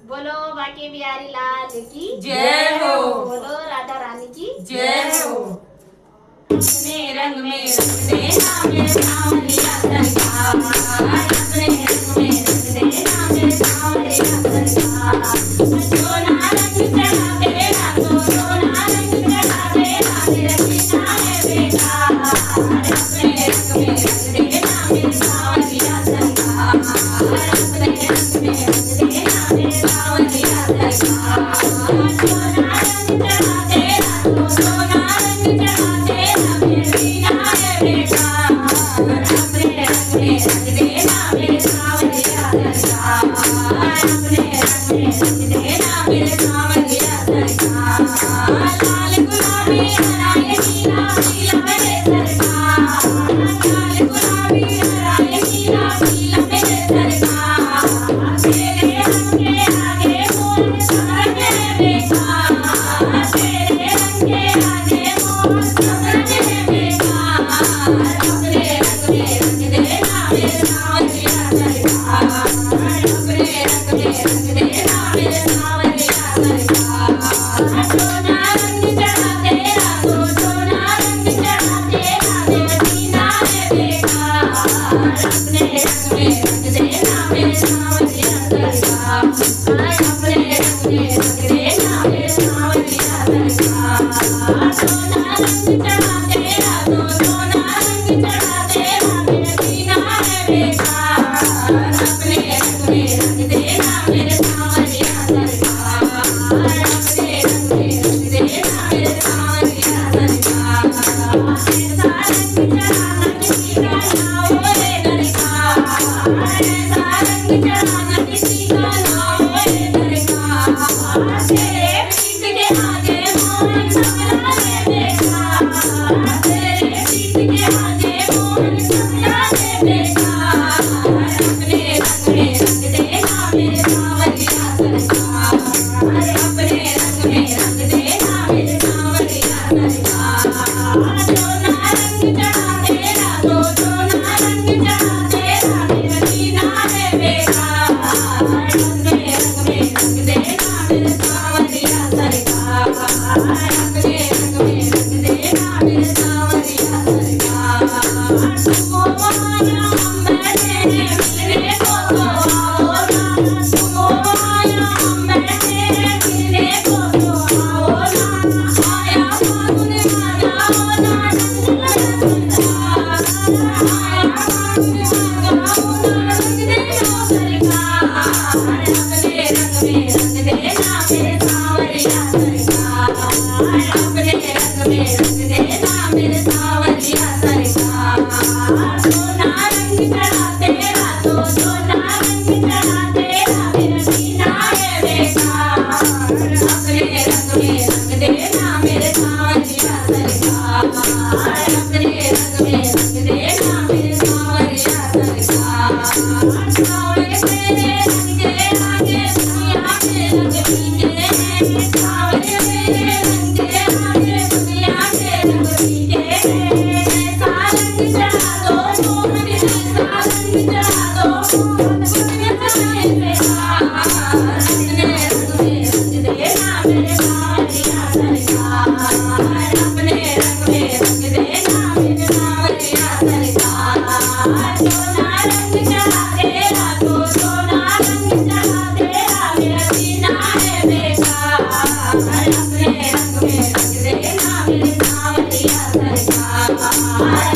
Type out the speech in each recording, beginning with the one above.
बोलो बाके बिहारी लाल की जय हो। बोलो राधा रानी की जय हो। अपने रंग में रंग देना मेरे सांवरिया सरकार, अपने रंग में रंग देना मेरे सांवरिया सरकार। सोना रंग चढ़ा देना तो सोना रंग चढ़ा देना मेरा जीना है बेकार, अपने रंग में रंग देना मेरे सांवरिया सरकार, अपने रंग में रंग देना मेरे सांवरिया सरकार। सोना रंग चढ़ा देना तो सोना रंग चढ़ा देना मेरा जीना है बेकार, अपने रंग में रंग देना मेरे सांवरिया सरकार, अपने रंग में रंग देना मेरे सांवरिया सरकार। लाल गुलाबी हरा ये नीला पीला मेरे सरकार, लाल गुलाबी हरा ये नीला पीला मेरे सरकार। तेरे रंग के आगे मोर सब रंग है बेकार, तेरे रंग के आगे मोर सब रंग है बेकार, अपने रंग में रंग देना मेरे सांवरिया सरकार, अपने रंग में रंग देना मेरे सांवरिया सरकार। सोना रंग चढ़ा देना तो सोना रंग चढ़ा देना मेरा जीना है बेकार, अपने रंग में रंग देना मेरे सांवरिया सरकार, अपने रंग में रंग देना मेरे सांवरिया सरकार। सोना रंग चढ़ा देना तो सोना रंग चढ़ा देना मेरा जीना है बेकार, अपने रंग में रंग देना मेरे सांवरिया सरकार, अपने रंग में रंग देना मेरे सांवरिया सरकार। ऐसा रंग चढ़ाना किसी का ना होए दरकार, ऐसा रंग चढ़ाना किसी का ना होए दरकार। तेरे पीठ के आगे मोहन सब लागे बेकार, तेरे पीठ के आगे मोहन सब लागे बेकार, अपने रंग में रंग देना मेरे सांवरिया सरकार, अपने रंग में रंग देना मेरे सांवरिया सरकार। सोना रंग चढ़ा देना तो सोना रंग चढ़ा देना मेरा जीना है बेकार, अपने रंग में रंग देना मेरे सांवरिया सरकार, अपने रंग में रंग देना मेरे सांवरिया सरकार। तुमको माया हम बैठे हैं मिलने को तो आओ ना, तुमको माया हम बैठे हैं मिलने को तो आओ ना, आया फागुन आ जाओ ना रंग देना सरकार, आया फागुन आ जाओ ना रंग देना सरकार, अपने रंग में रंग देना मेरे सांवरिया सरकार, अपने रंग में रंग देना मेरे सांवरिया सरकार। सोना रंग चढ़ा देना तो सोना रंग चढ़ा देना मेरा जीना है बेकार, अपने रंग में रंग देना मेरे सांवरिया सरकार, अपने रंग में रंग देना मेरे सांवरिया सरकार। सांवरे तेरे रंग के आगे दुनिया के रंग फीके हैं, सांवरे तेरे रंग के आगे दुनिया के रंग फीके हैं। ऐसा रंग चढ़ा दो मोहन, ऐसा रंग चढ़ा दो मोहन दुनिया है बेकार, अपने रंग में रंग देना मेरे सांवरिया सरकार, अपने रंग में रंग देना मेरे सांवरिया सरकार। सोना रंग चढ़ा देना तो सोना रंग चढ़ा देना मेरा जीना है बेकार, अपने रंग में रंग देना मेरे सांवरिया सरकार,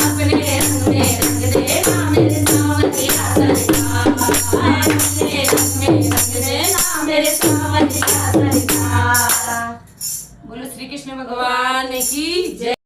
अपने रंग में रंग देना मेरे सांवरिया सरकार, अपने रंग में रंग देना मेरे सांवरिया सरकार। बोलो श्री कृष्ण भगवान की जय।